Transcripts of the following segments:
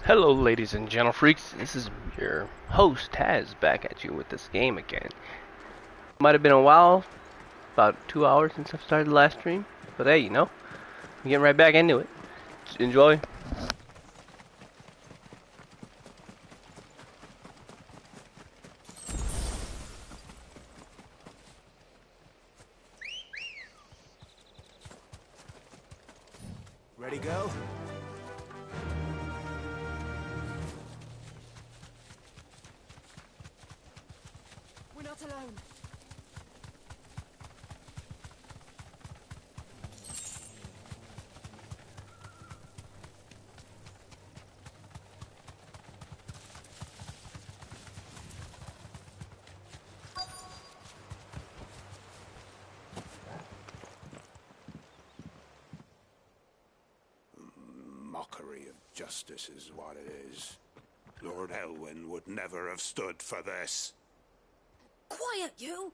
Hello, ladies and gentle freaks. This is your host Taz back at you with this game again. Might have been a while, about 2 hours since I've started the last stream, but hey, I'm getting right back into it. Enjoy. Ready, go? We're not alone. Mockery of justice is what it is. Lord Elwyn would never have stood for this. Quiet, you!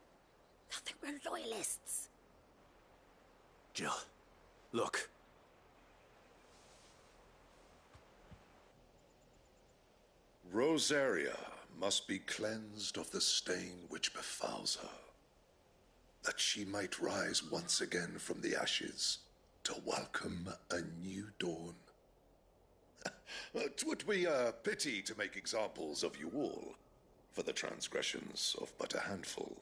I think we're loyalists. Jill, look. Rosaria must be cleansed of the stain which befouls her, that she might rise once again from the ashes to welcome a new dawn. 'Twould be a pity to make examples of you all, for the transgressions of but a handful.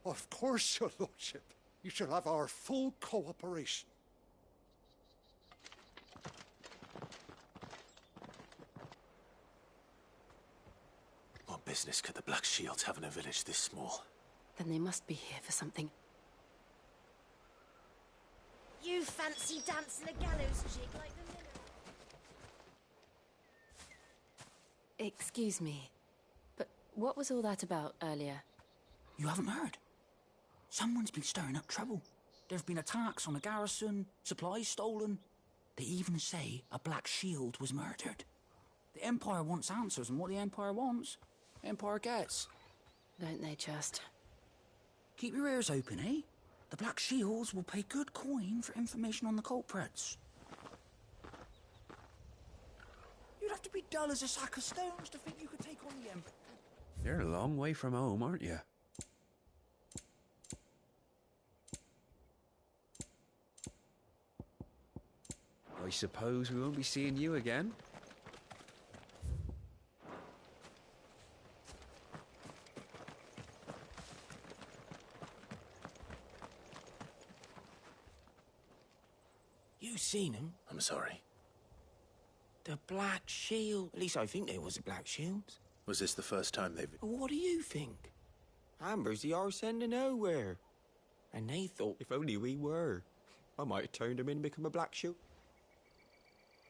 Of course, your lordship. You shall have our full cooperation. What business could the Black Shields have in a village this small? Then they must be here for something. You fancy dancing a gallows jig like the miller? Excuse me, but what was all that about earlier? You haven't heard? Someone's been stirring up trouble. There have been attacks on the garrison, supplies stolen. They even say a Black Shield was murdered. The Empire wants answers, and what the Empire wants, the Empire gets. Don't they just? Keep your ears open, eh? The Black Shields will pay good coin for information on the culprits. You'd have to be dull as a sack of stones to think you could take on the Empire. You're a long way from home, aren't you? I suppose we won't be seeing you again. You seen him? I'm sorry. The Black Shield. At least I think there was a Black Shield. Was this the first time they've... What do you think? Amber's the arse end of nowhere. And they thought if only we were, I might have turned him in and become a Black Shield.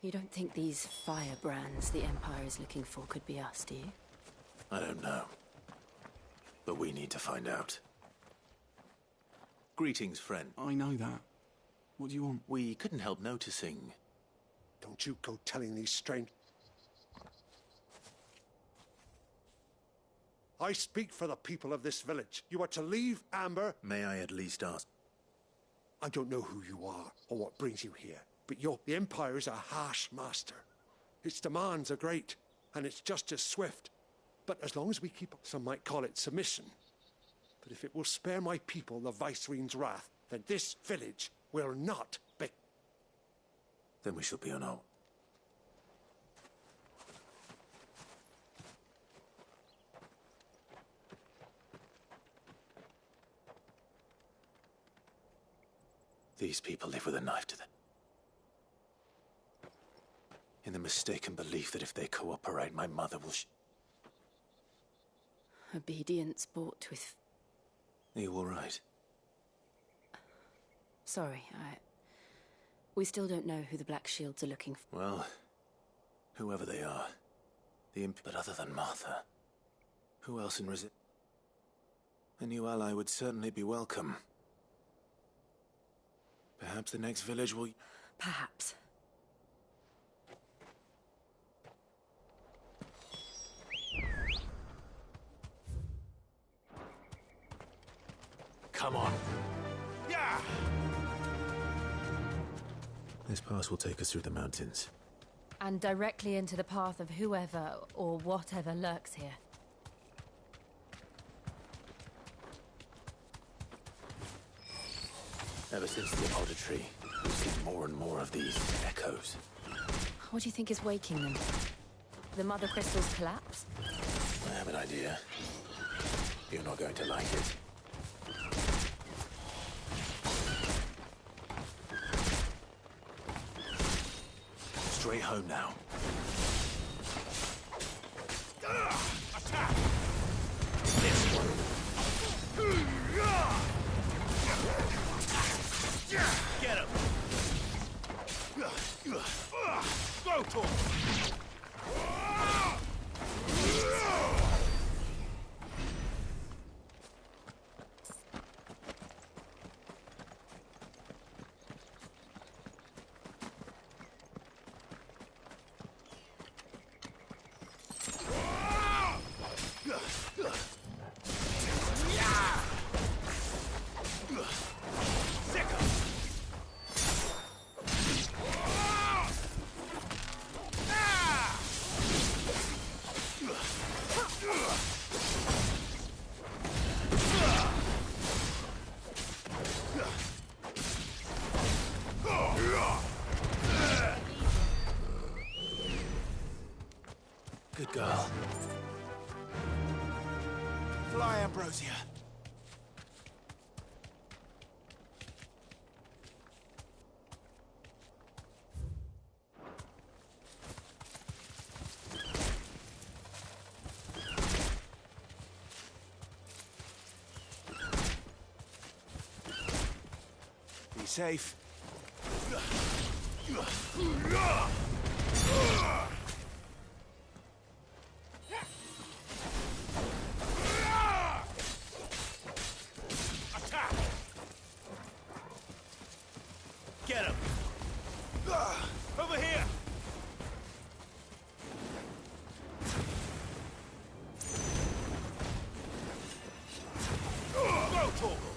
You don't think these firebrands the Empire is looking for could be us, do you? I don't know. But we need to find out. Greetings, friend. I know that. What do you want? We couldn't help noticing... Don't you go telling these strange... I speak for the people of this village. You are to leave Amber. May I at least ask? I don't know who you are or what brings you here, but the Empire is a harsh master. Its demands are great, and its justice swift. But as long as we keep, some might call it submission. But if it will spare my people the Viceroy's wrath, then this village will not be. Then we shall be on our... These people live with a knife to them. In the mistaken belief that if they cooperate, my mother will Obedience bought with... Are you all right? Sorry, we still don't know who the Black Shields are looking for. Well, whoever they are, but other than Martha, who else in a new ally would certainly be welcome. Perhaps the next village will... Perhaps. Come on. Yeah! This pass will take us through the mountains. And directly into the path of whoever or whatever lurks here. Ever since the auditory, we've seen more and more of these echoes. What do you think is waking them? The Mother Crystal's collapse? I have an idea. You're not going to like it. Straight home now. Attack! This one. Get him! Go to him! Good girl. Fly, Ambrosia. Be safe. Attack! Get him! Over here! Go, Torgal!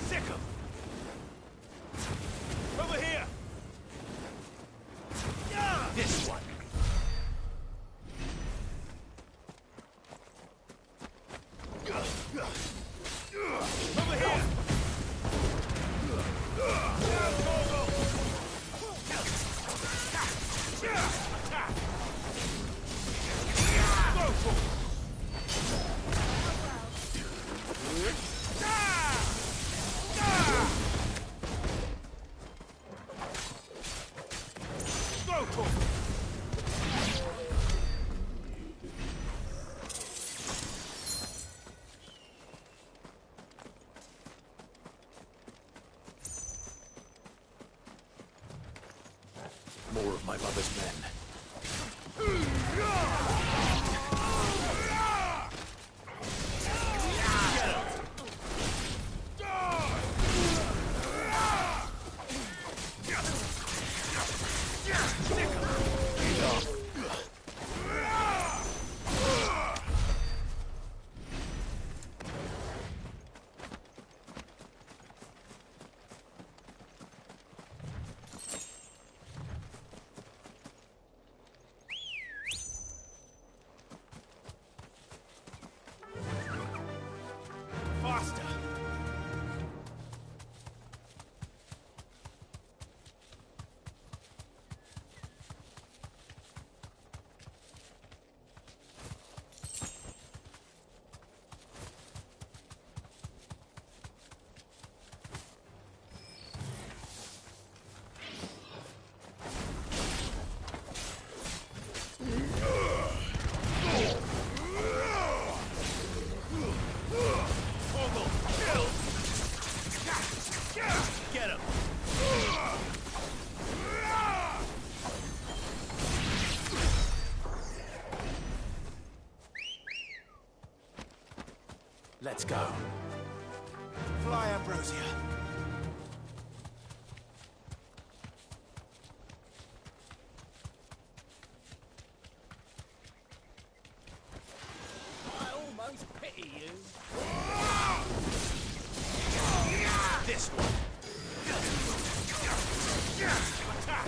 Sick him! Over here! This one! Over here! More of my mother's men. Faster! Get him! Let's go. Fly, Ambrosia. I almost pity you. This one. Attack!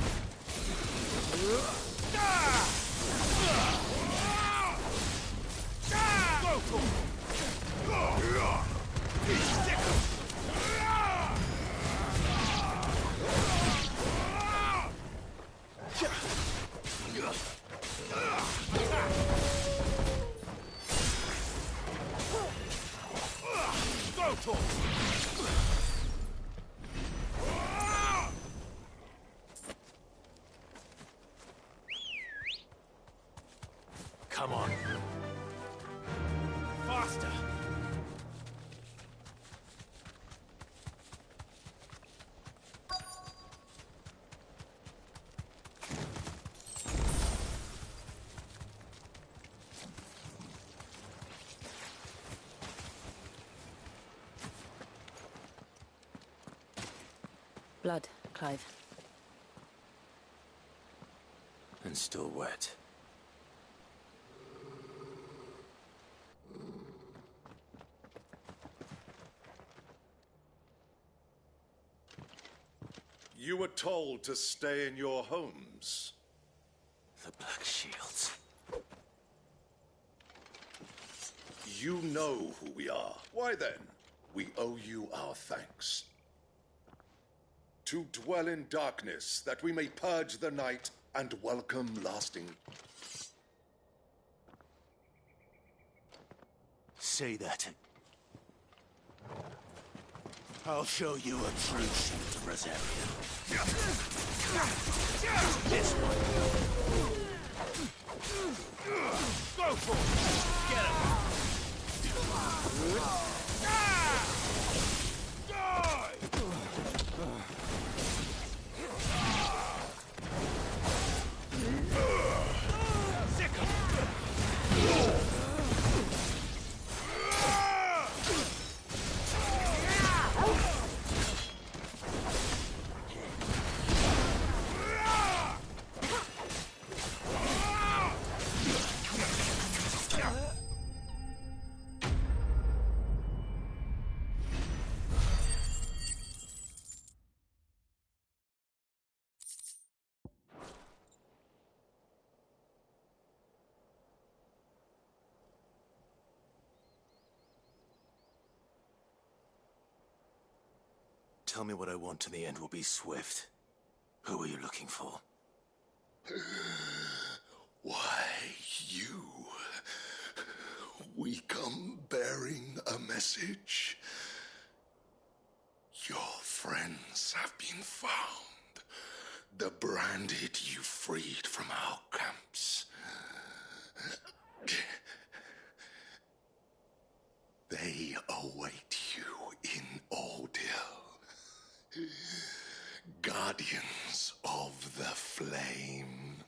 Come on. Faster! Blood, Clive. And still wet. You were told to stay in your homes. The Black Shields. You know who we are. Why then, we owe you our thanks. To dwell in darkness, that we may purge the night and welcome lasting. Say that. I'll show you a true shield of Rosaria. This one. Go for it! Get him! Tell me what I want and the end will be swift. Who are you looking for? Why, you. We come bearing a message. Your friends have been found. The branded you freed from our camps. They await you in Ordeal. Guardians of the Flame.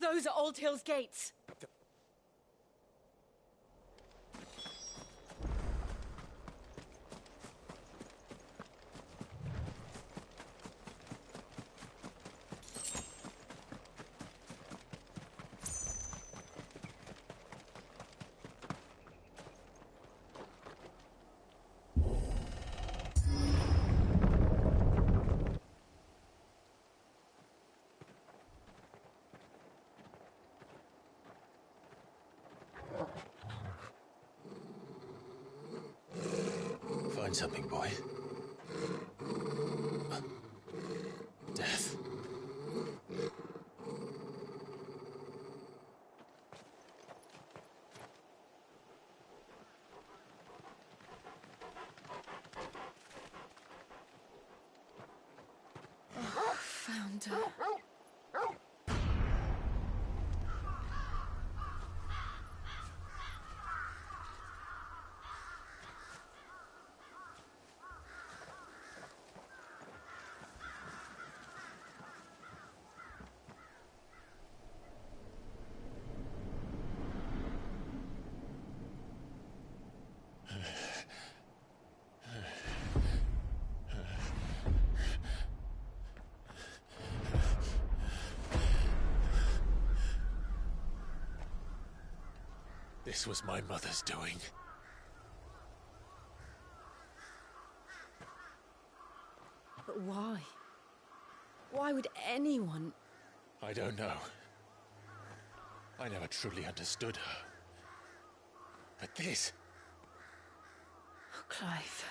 Those are Old Hill's gates. Find something, boy. Death. Found her. This was my mother's doing. But why? Why would anyone... I don't know. I never truly understood her. But this... Oh, Clive.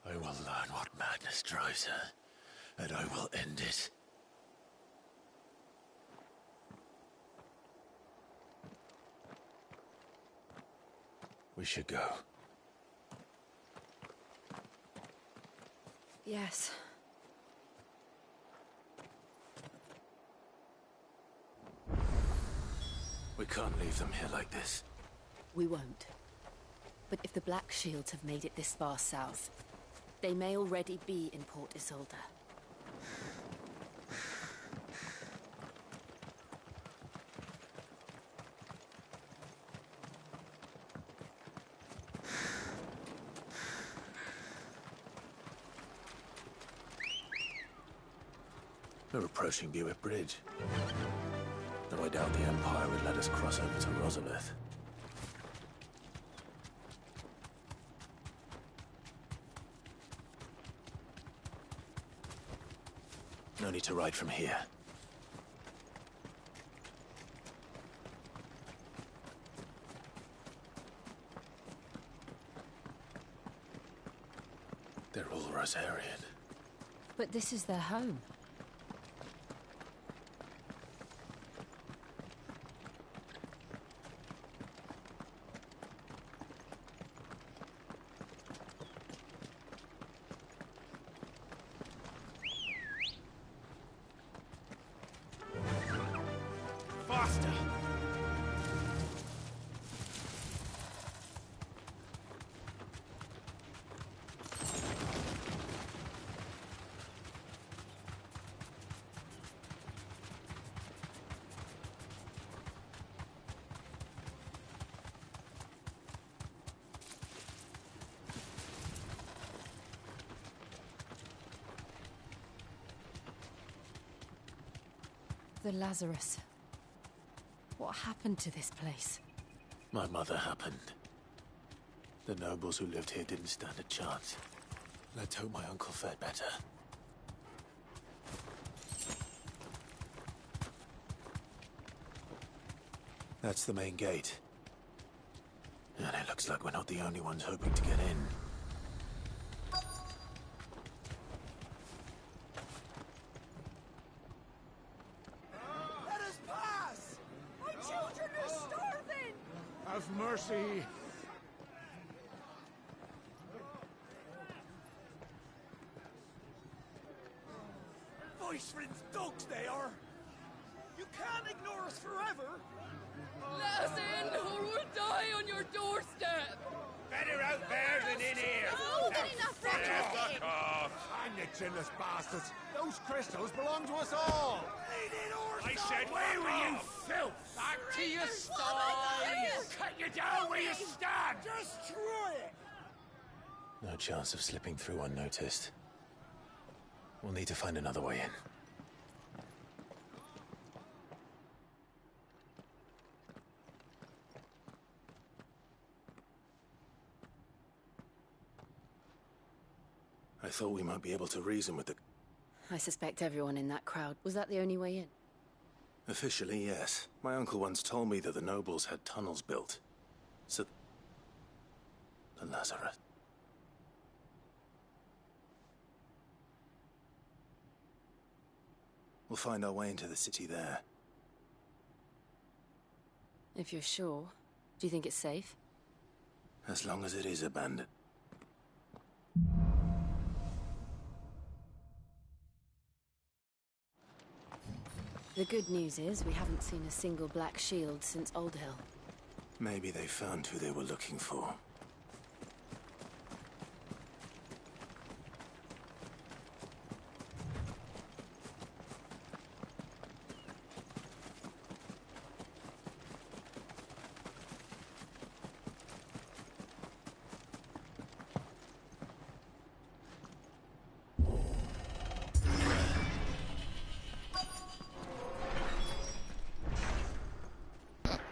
I will learn what madness drives her, and I will end it. We should go. Yes. We can't leave them here like this. We won't. But if the Black Shields have made it this far south, they may already be in Port Isolde. We're approaching Buick Bridge. Though I doubt the Empire would let us cross over to Rosalith. No need to ride from here. They're all Rosarian. But this is their home. Faster! The Lazarus. What happened to this place? My mother happened. The nobles who lived here didn't stand a chance. Let's hope my uncle fared better. That's the main gate. And it looks like we're not the only ones hoping to get in. Let us pass! My children are starving! Have mercy! Voice-ridden dogs they are! You can't ignore us forever! Let us in, or we'll die on your doorstep! Better out there than in here! Oh, get enough rhetoric! Hang the chinless bastards! Those crystals belong to us all! I said, away with you, filth! Back to your sties! Cut you down where you stand! Destroy it! No chance of slipping through unnoticed. We'll need to find another way in. I thought we might be able to reason with the... I suspect everyone in that crowd. Was that the only way in? Officially, yes. My uncle once told me that the nobles had tunnels built. So... the Lazarus. We'll find our way into the city there. If you're sure. Do you think it's safe? As long as it is abandoned. The good news is we haven't seen a single Black Shield since Old Hill. Maybe they found who they were looking for.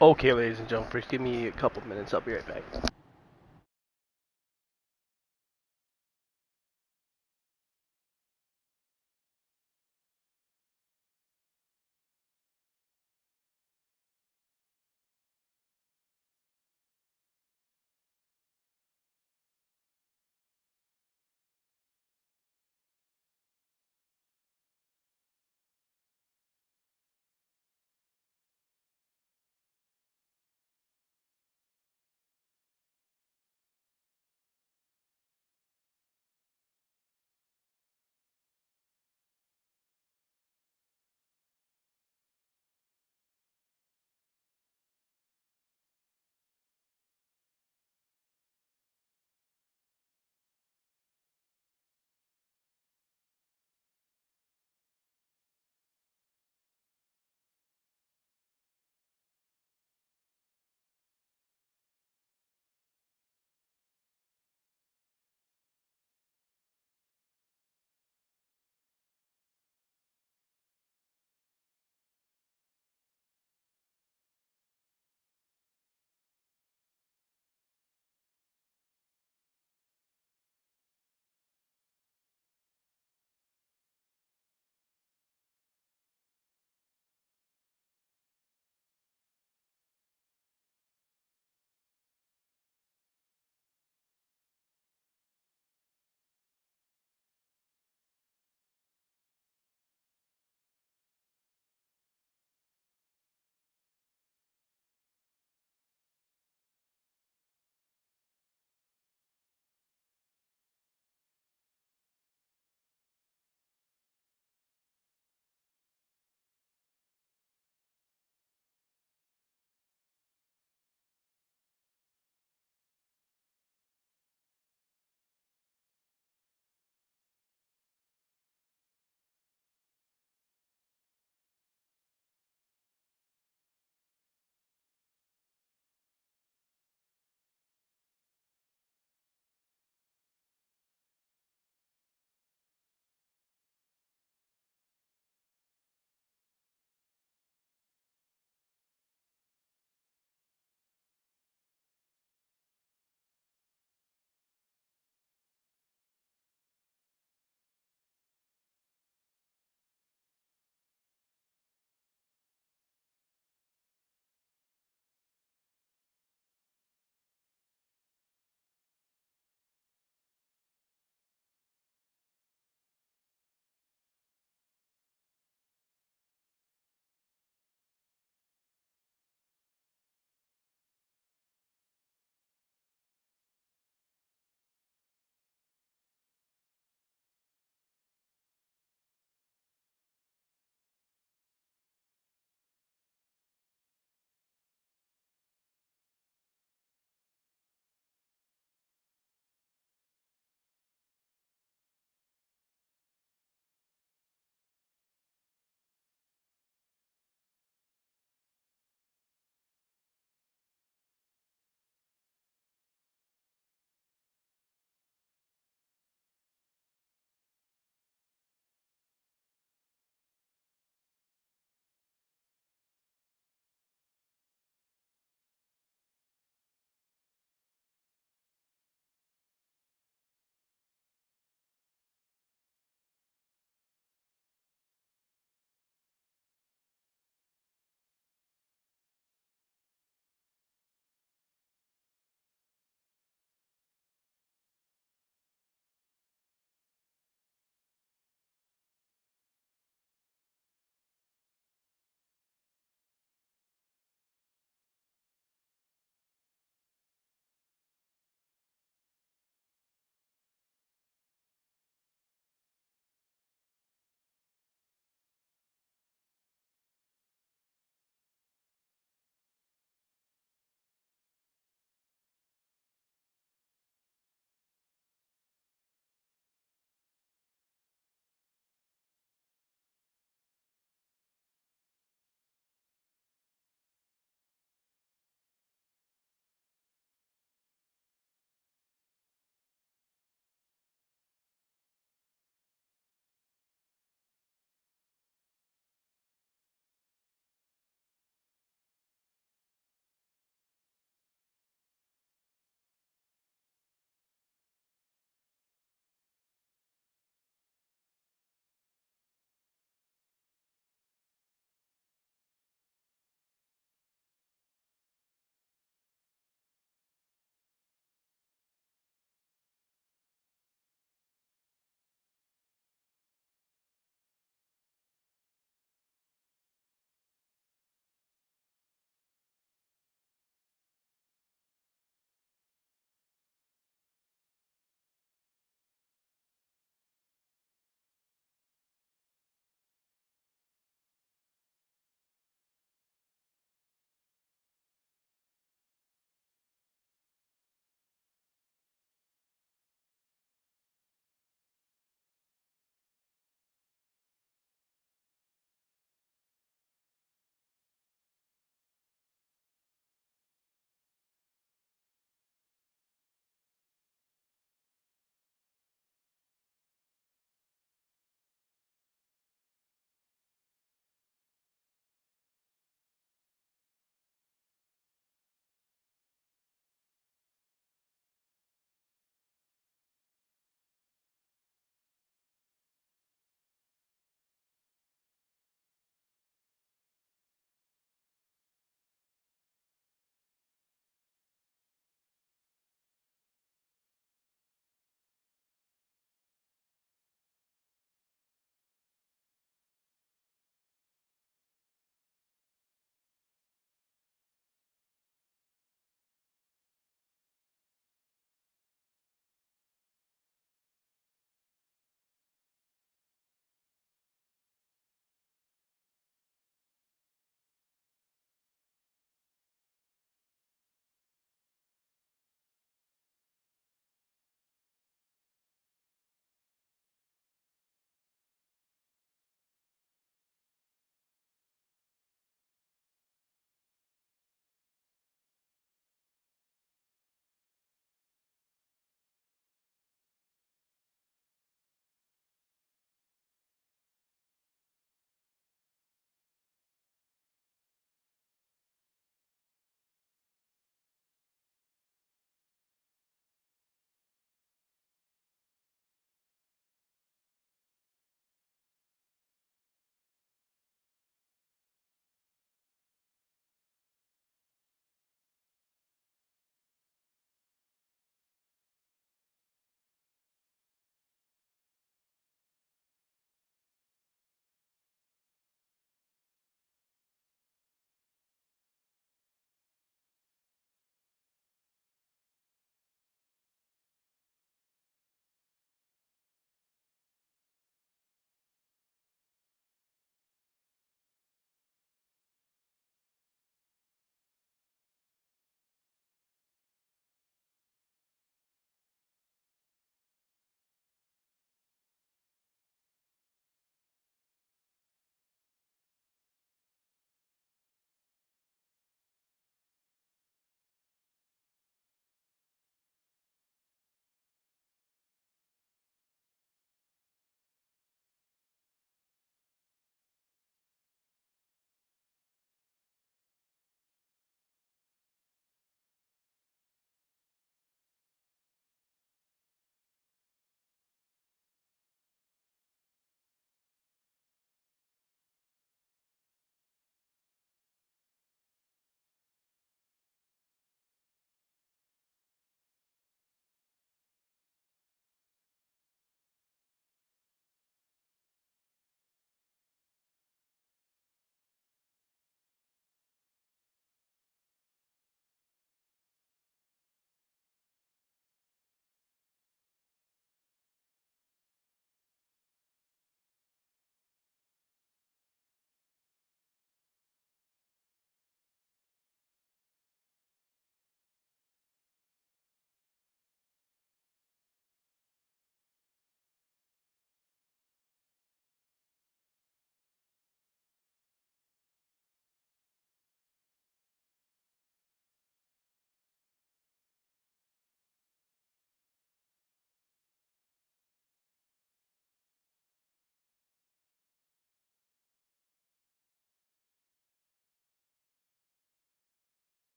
Okay, ladies and gentlemen, please give me a couple minutes. I'll be right back.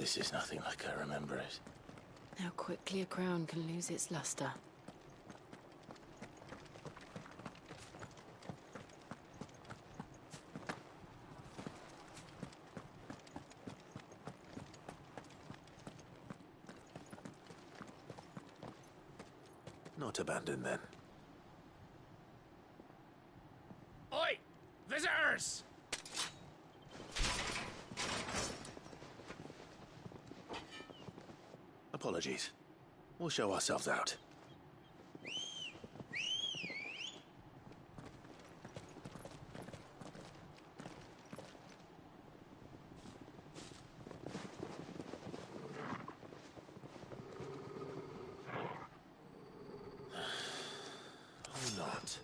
This is nothing like I remember it. How quickly a crown can lose its luster. Not abandoned, then. Oi! Visitors! Apologies. We'll show ourselves out. Or not.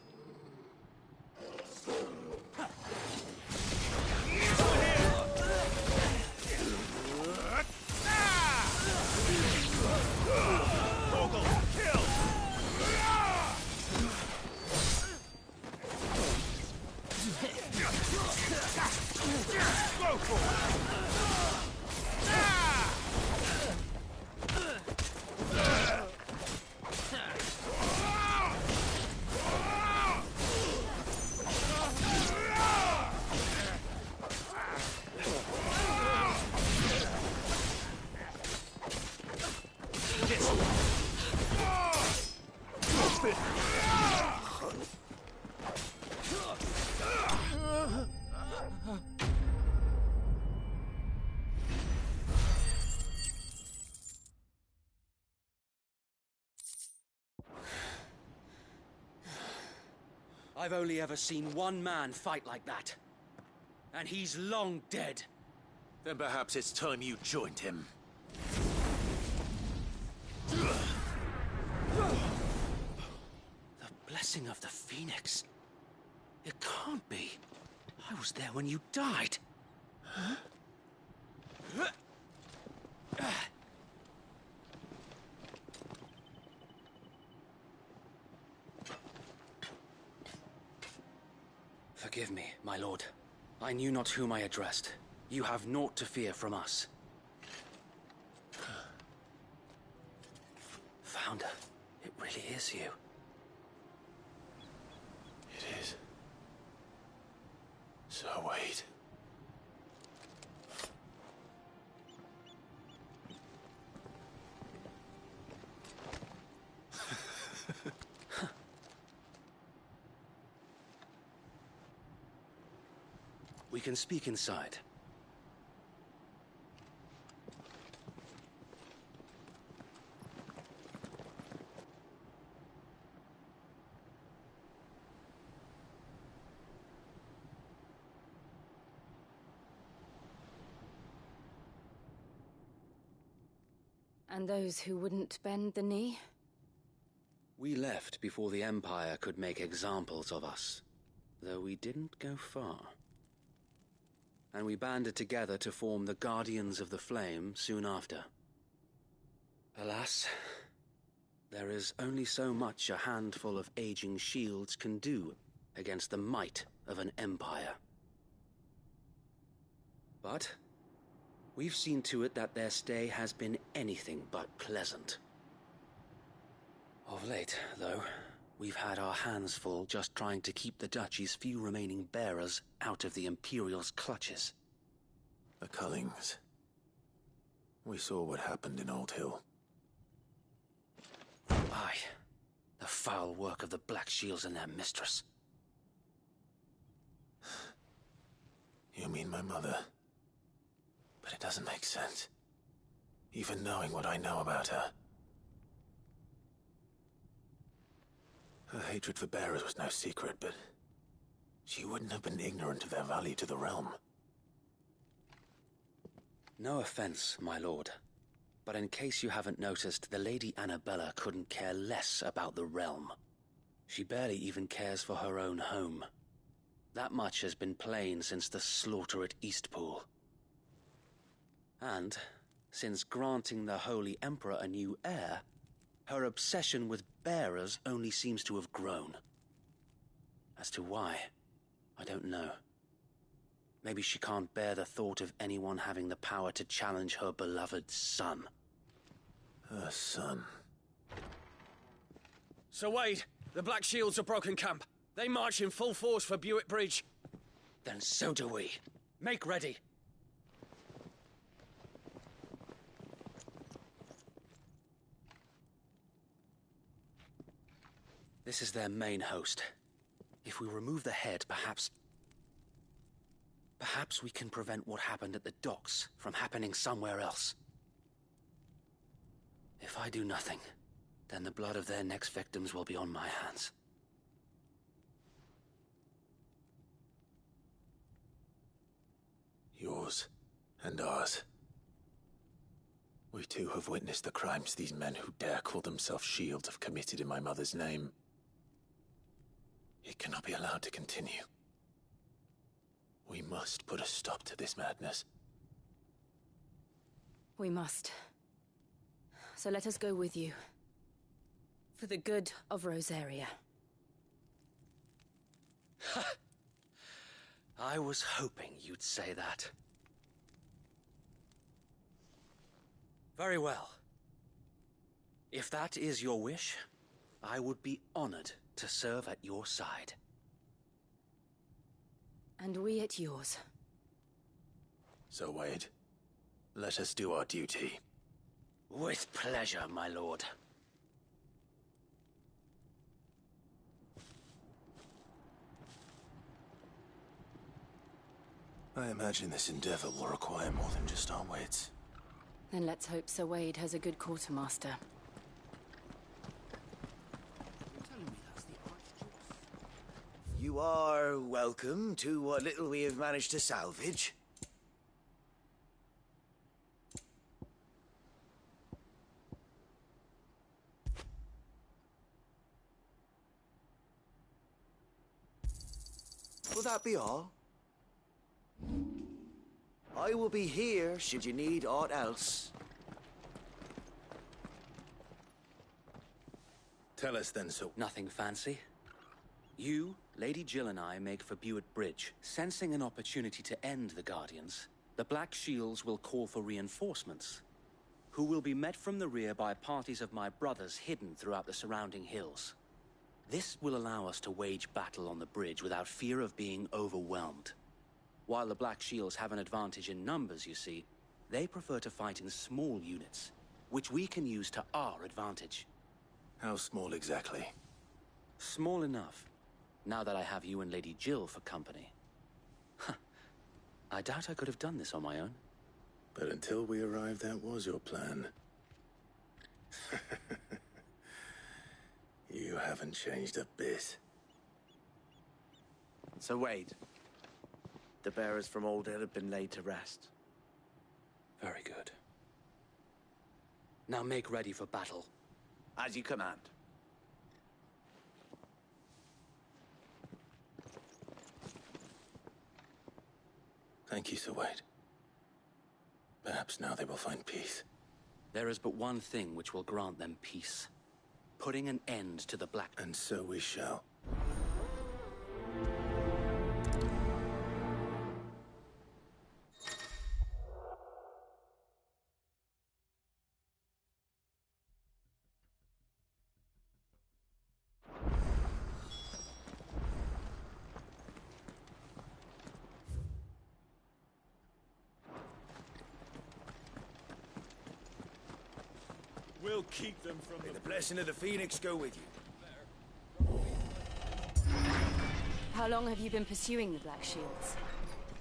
I've only ever seen one man fight like that. And he's long dead. Then perhaps it's time you joined him. The blessing of the Phoenix. It can't be. I was there when you died. Huh? Forgive me, my lord. I knew not whom I addressed. You have naught to fear from us. Founder, it really is you. It is. So wait. We can speak inside. And those who wouldn't bend the knee? We left before the Empire could make examples of us, though we didn't go far. And we banded together to form the Guardians of the Flame soon after. Alas, there is only so much a handful of aging shields can do against the might of an empire. But we've seen to it that their stay has been anything but pleasant. Of late, though, we've had our hands full just trying to keep the Duchy's few remaining bearers out of the Imperial's clutches. The Cullings. We saw what happened in Old Hill. Aye. The foul work of the Black Shields and their mistress. You mean my mother? But it doesn't make sense. Even knowing what I know about her. Her hatred for bearers was no secret, but she wouldn't have been ignorant of their value to the realm. No offense, my lord, but in case you haven't noticed, the Lady Annabella couldn't care less about the realm. She barely even cares for her own home. That much has been plain since the slaughter at Eastpool. And, since granting the Holy Emperor a new heir, her obsession with bearers only seems to have grown. As to why, I don't know. Maybe she can't bear the thought of anyone having the power to challenge her beloved son. Her son. Sir Wade, the Black Shields have broken camp. They march in full force for Buick Bridge. Then so do we. Make ready. This is their main host. If we remove the head, perhaps we can prevent what happened at the docks from happening somewhere else. If I do nothing, then the blood of their next victims will be on my hands. Yours and ours. We too have witnessed the crimes these men who dare call themselves Shields have committed in my mother's name. It cannot be allowed to continue. We must put a stop to this madness. We must. So let us go with you. For the good of Rosaria. I was hoping you'd say that. Very well. If that is your wish, I would be honored to serve at your side. And we at yours. So, Wade, let us do our duty. With pleasure, my lord. I imagine this endeavor will require more than just our wits. Then let's hope Sir Wade has a good quartermaster. You are welcome to what little we have managed to salvage. Will that be all? I will be here should you need aught else. Tell us then, so... Nothing fancy. You, Lady Jill and I make for Buick Bridge. Sensing an opportunity to end the Guardians, the Black Shields will call for reinforcements, who will be met from the rear by parties of my brothers hidden throughout the surrounding hills. This will allow us to wage battle on the bridge without fear of being overwhelmed. While the Black Shields have an advantage in numbers, you see, they prefer to fight in small units, which we can use to our advantage. How small exactly? Small enough. Now that I have you and Lady Jill for company. I doubt I could have done this on my own. But until we arrived, that was your plan. You haven't changed a bit. So Wade, the bearers from Old Hill have been laid to rest. Very good. Now make ready for battle. As you command. Thank you, Sir Wade. Perhaps now they will find peace. There is but one thing which will grant them peace. Putting an end to the Black... And so we shall. We'll keep them from May the blessing of the Phoenix go with you. How long have you been pursuing the Black Shields?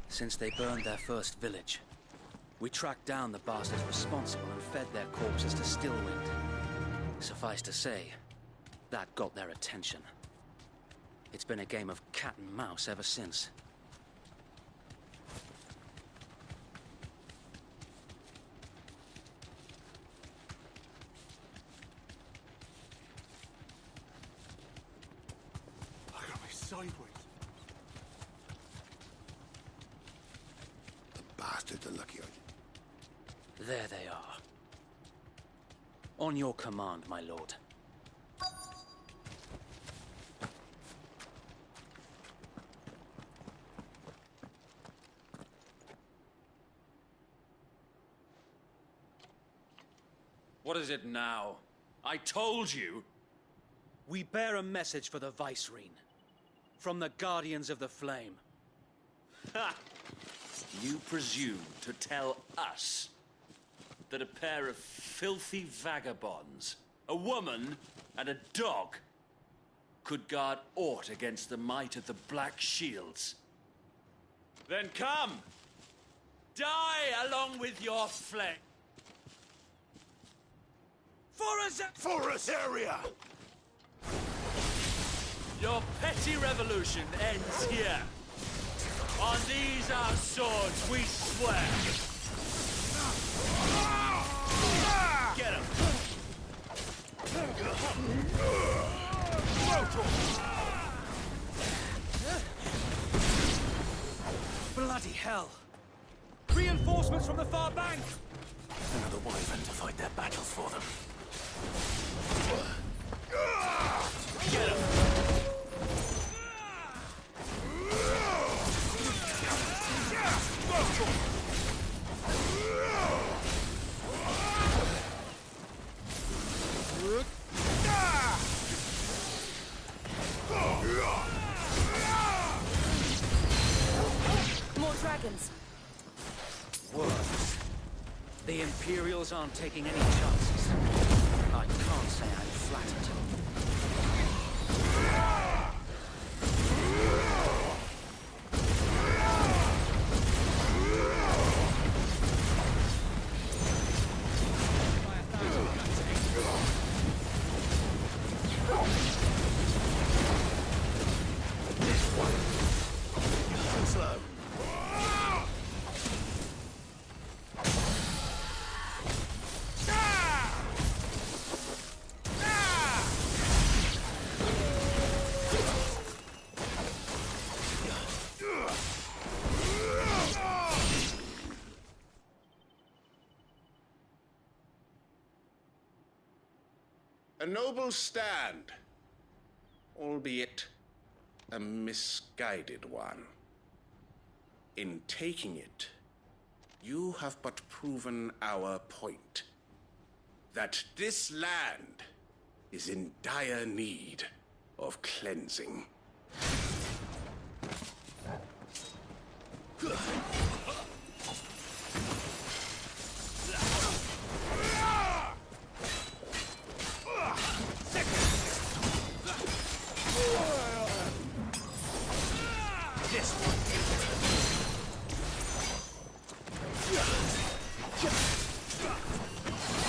Since they burned their first village. We tracked down the bastards responsible and fed their corpses to Stillwind. Suffice to say, that got their attention. It's been a game of cat and mouse ever since. Sideways. The bastards are lucky. There they are. On your command, my lord. What is it now? I told you! We bear a message for the Vicereine. From the Guardians of the Flame. Ha! You presume to tell us that a pair of filthy vagabonds, a woman and a dog, could guard aught against the might of the Black Shields? Then come! Die along with your flame! For Azaria! Your petty revolution ends here. On these our swords we swear. Get him! Bloody hell! Reinforcements from the far bank! Another wyvern to fight their battle for them. Get him! More dragons. Worse. The Imperials aren't taking any chances. I can't say I'm flattered. A noble stand, albeit a misguided one. In taking it, you have but proven our point, that this land is in dire need of cleansing.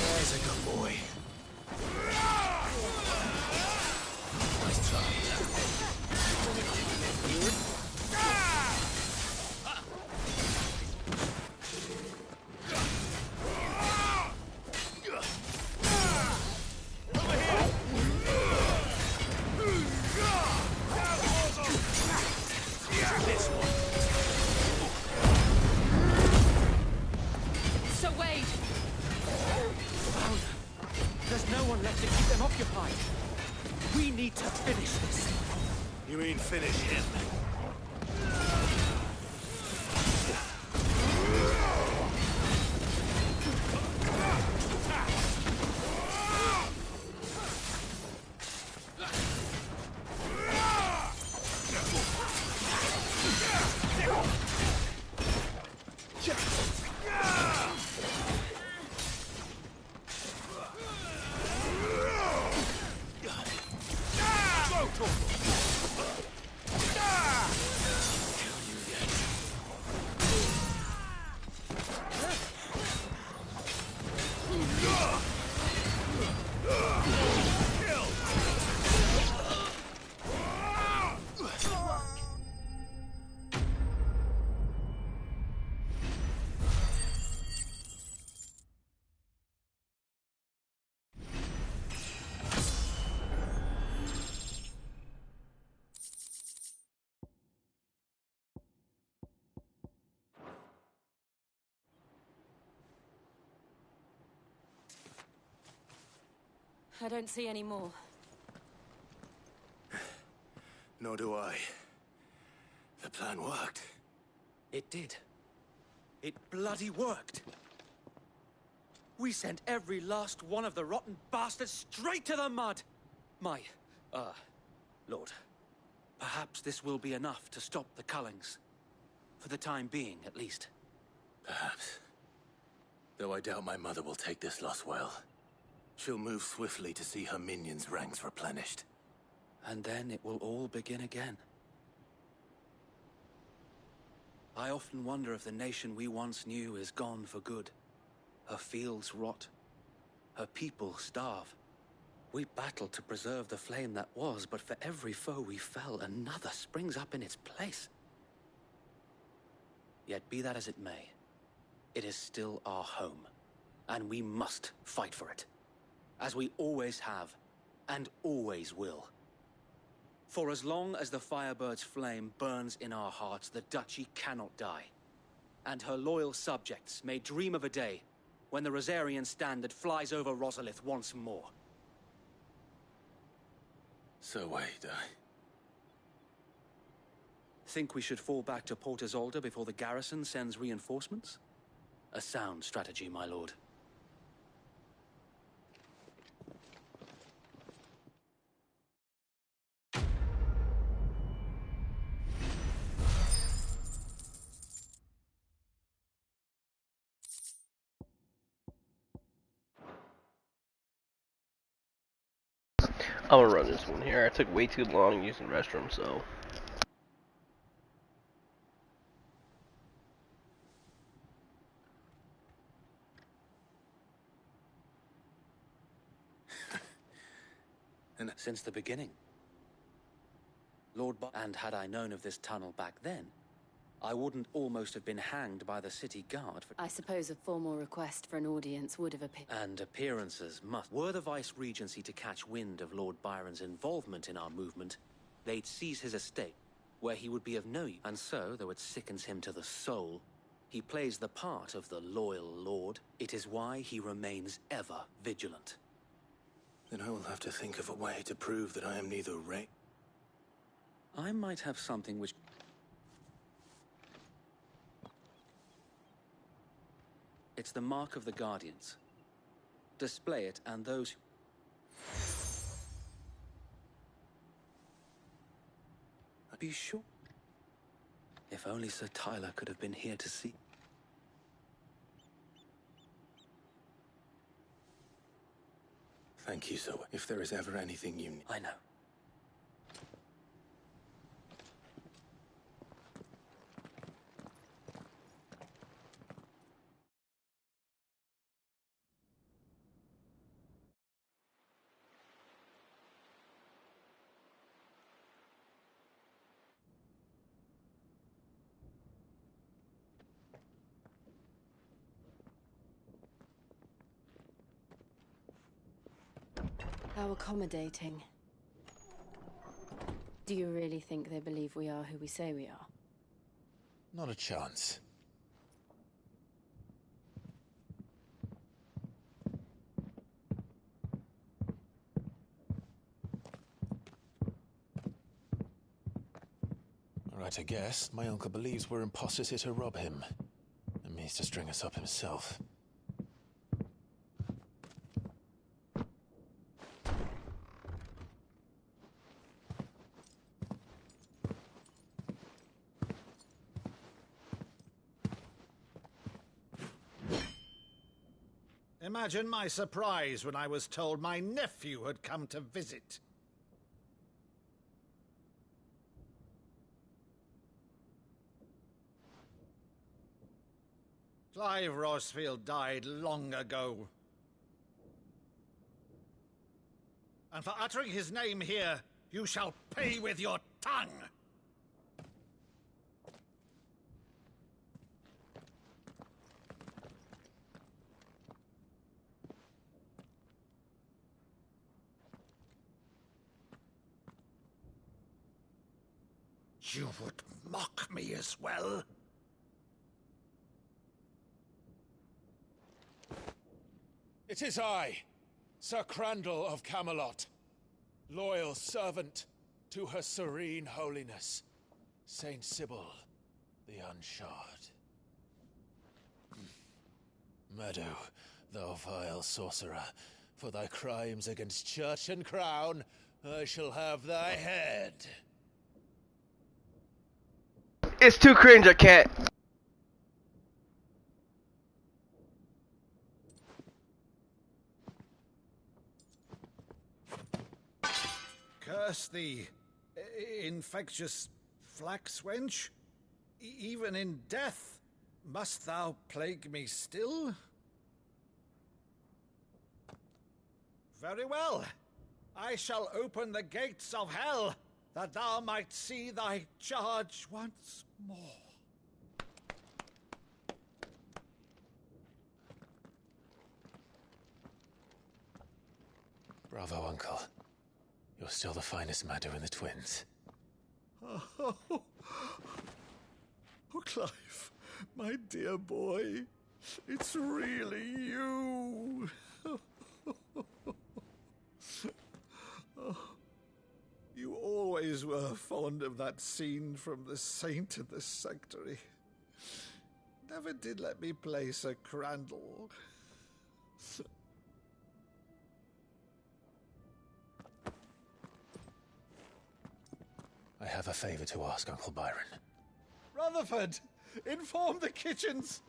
There's a good boy. Nice try. Sir Wade! There's no one left to keep them occupied. We need to finish this. You mean finish him? I don't see any more. Nor do I. The plan worked. It did. It bloody worked. We sent every last one of the rotten bastards straight to the mud! Lord, perhaps this will be enough to stop the Cullings. For the time being, at least. Perhaps. Though I doubt my mother will take this loss well. She'll move swiftly to see her minions' ranks replenished. And then it will all begin again. I often wonder if the nation we once knew is gone for good. Her fields rot. Her people starve. We battled to preserve the flame that was, but for every foe we fell, another springs up in its place. Yet be that as it may, it is still our home, and we must fight for it. As we always have, and always will. For as long as the Firebird's flame burns in our hearts, the Duchy cannot die. And her loyal subjects may dream of a day when the Rosarian standard flies over Rosalith once more. So wait, Think we should fall back to Port Isolde before the garrison sends reinforcements? A sound strategy, my lord. I'm gonna run this one here. I took way too long using the restroom, so. And since the beginning. And had I known of this tunnel back then, I wouldn't almost have been hanged by the city guard for— I suppose a formal request for an audience would have appeared. And appearances must. Were the Vice-Regency to catch wind of Lord Byron's involvement in our movement, they'd seize his estate, where he would be of no use. And so, though it sickens him to the soul, he plays the part of the loyal lord. It is why he remains ever vigilant. Then I will have to think of a way to prove that I am neither I might have something which... It's the mark of the Guardians. Display it, and those... Be sure. If only Sir Tyler could have been here to see. Thank you, Zoe. If there is ever anything you need... I know. How accommodating. Do you really think they believe we are who we say we are? Not a chance. Right, I guess. My uncle believes we're imposters here to rob him. And means to string us up himself. Imagine my surprise when I was told my nephew had come to visit. Clive Rosfield died long ago. And for uttering his name here, you shall pay with your tongue! You would mock me as well? It is I, Sir Crandall of Camelot, loyal servant to Her Serene Holiness, Saint Sybil the Unshod. Meadow, thou vile sorcerer. For thy crimes against church and crown, I shall have thy head. It's too cringe, I can't. Curse thee, infectious flax wench. Even in death, must thou plague me still? Very well. I shall open the gates of hell, that thou might see thy charge once more. Bravo, Uncle. You're still the finest Maddo in the twins. Oh, Clive, my dear boy, it's really you. Oh, you always were fond of that scene from The Saint and the Sanctuary. Never did let me play Sir Crandall. I have a favor to ask, Uncle Byron. Rutherford, inform the kitchens.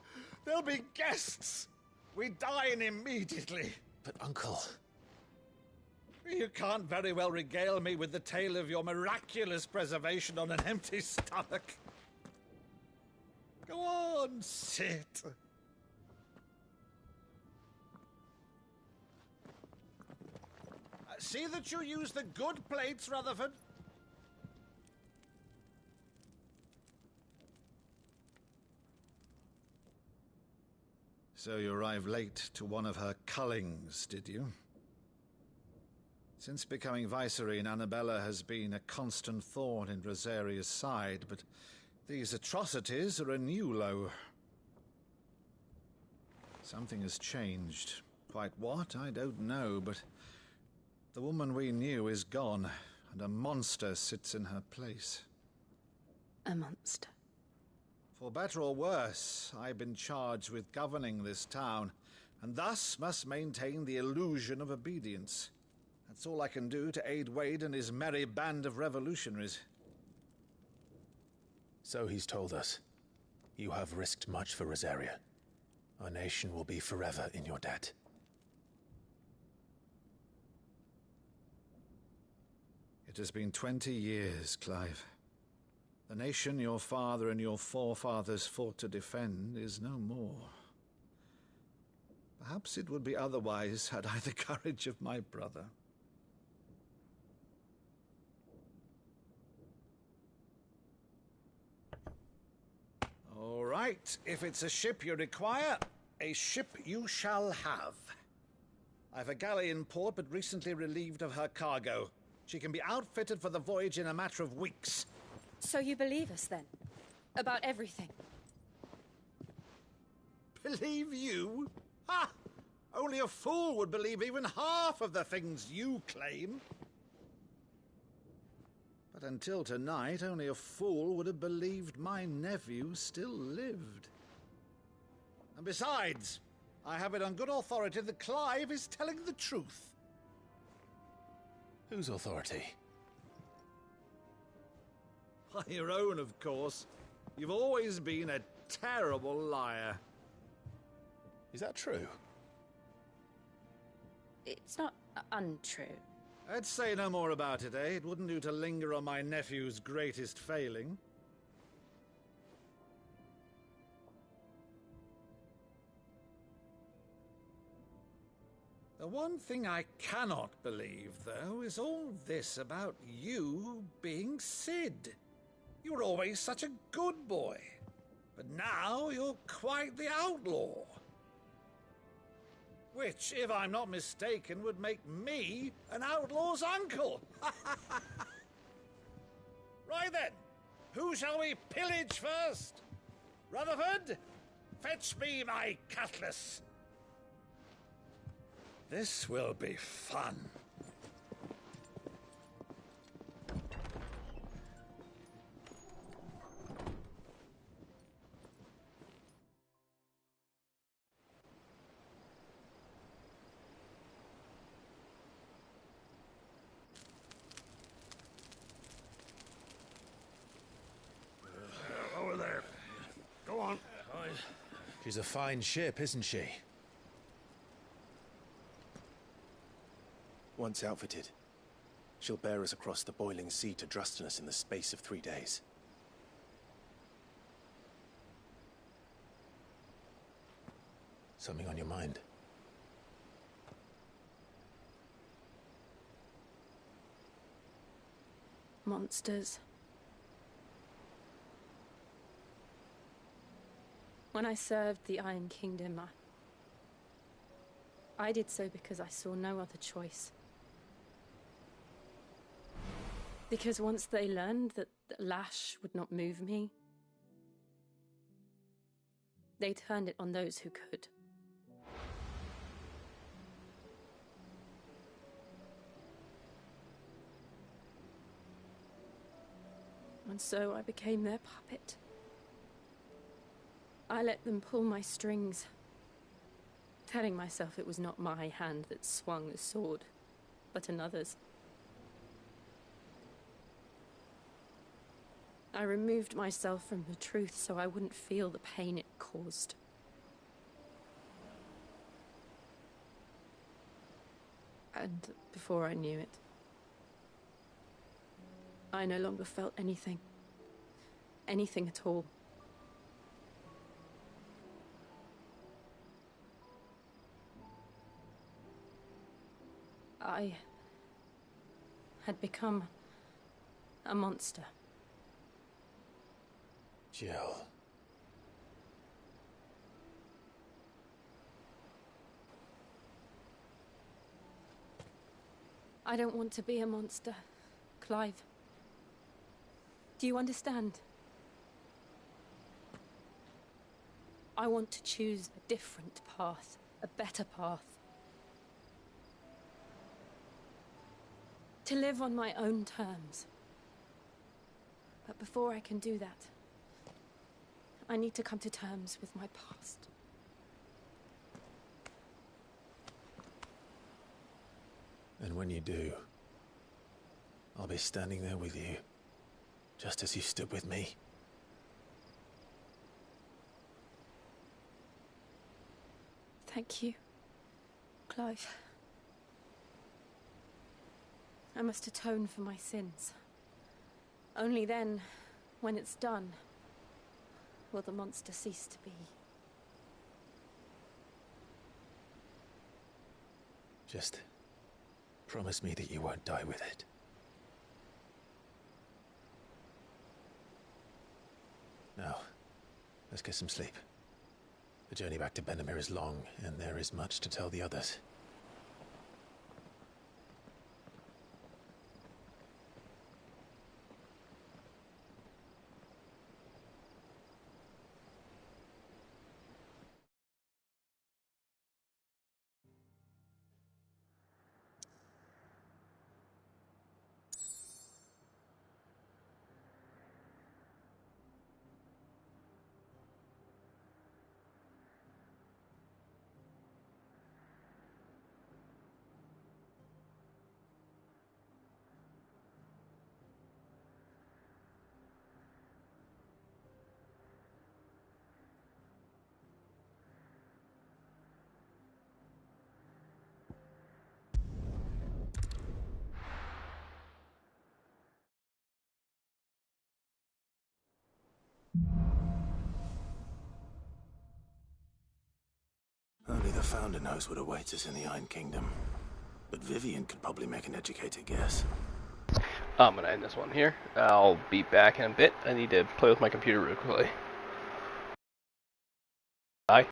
There'll be guests. We dine immediately. But, Uncle... You can't very well regale me with the tale of your miraculous preservation on an empty stomach. Go on, sit. See that you use the good plates, Rutherford. So you arrived late to one of her cullings, did you? Since becoming Vicereine, Annabella has been a constant thorn in Rosaria's side, but these atrocities are a new low. Something has changed. Quite what, I don't know, but the woman we knew is gone, and a monster sits in her place. A monster? For better or worse, I've been charged with governing this town, and thus must maintain the illusion of obedience. That's all I can do to aid Wade and his merry band of revolutionaries. So he's told us. You have risked much for Rosaria. Our nation will be forever in your debt. It has been 20 years, Clive. The nation your father and your forefathers fought to defend is no more. Perhaps it would be otherwise had I the courage of my brother. All right, if it's a ship you require, a ship you shall have. I've a galley in port, but recently relieved of her cargo. She can be outfitted for the voyage in a matter of weeks. So you believe us, then? About everything? Believe you? Ha! Only a fool would believe even half of the things you claim. But until tonight, only a fool would have believed my nephew still lived. And besides, I have it on good authority that Clive is telling the truth. Whose authority? By your own, of course. You've always been a terrible liar. Is that true? It's not untrue. I'd say no more about it, eh? It wouldn't do to linger on my nephew's greatest failing. The one thing I cannot believe, though, is all this about you being Cid. You were always such a good boy, but now you're quite the outlaw. Which, if I'm not mistaken, would make me an outlaw's uncle. Right then, who shall we pillage first? Rutherford, fetch me my cutlass. This will be fun. She's a fine ship, isn't she? Once outfitted, she'll bear us across the boiling sea to Drustinus in the space of 3 days. Something on your mind? Monsters. When I served the Iron Kingdom, I did so because I saw no other choice. Because once they learned that the lash would not move me, they turned it on those who could. And so I became their puppet. I let them pull my strings, telling myself it was not my hand that swung the sword, but another's. I removed myself from the truth so I wouldn't feel the pain it caused. And before I knew it, I no longer felt anything. Anything at all. I had become a monster. Jill. I don't want to be a monster, Clive. Do you understand? I want to choose a different path, a better path. To live on my own terms. But before I can do that, I need to come to terms with my past. And when you do, I'll be standing there with you, just as you stood with me. Thank you, Clive. I must atone for my sins. Only then, when it's done, will the monster cease to be. Just promise me that you won't die with it. Now, let's get some sleep. The journey back to Benamir is long, and there is much to tell the others. Only the Founder knows what awaits us in the Iron Kingdom. But Vivian could probably make an educated guess. I'm gonna end this one here. I'll be back in a bit. I need to play with my computer real quickly.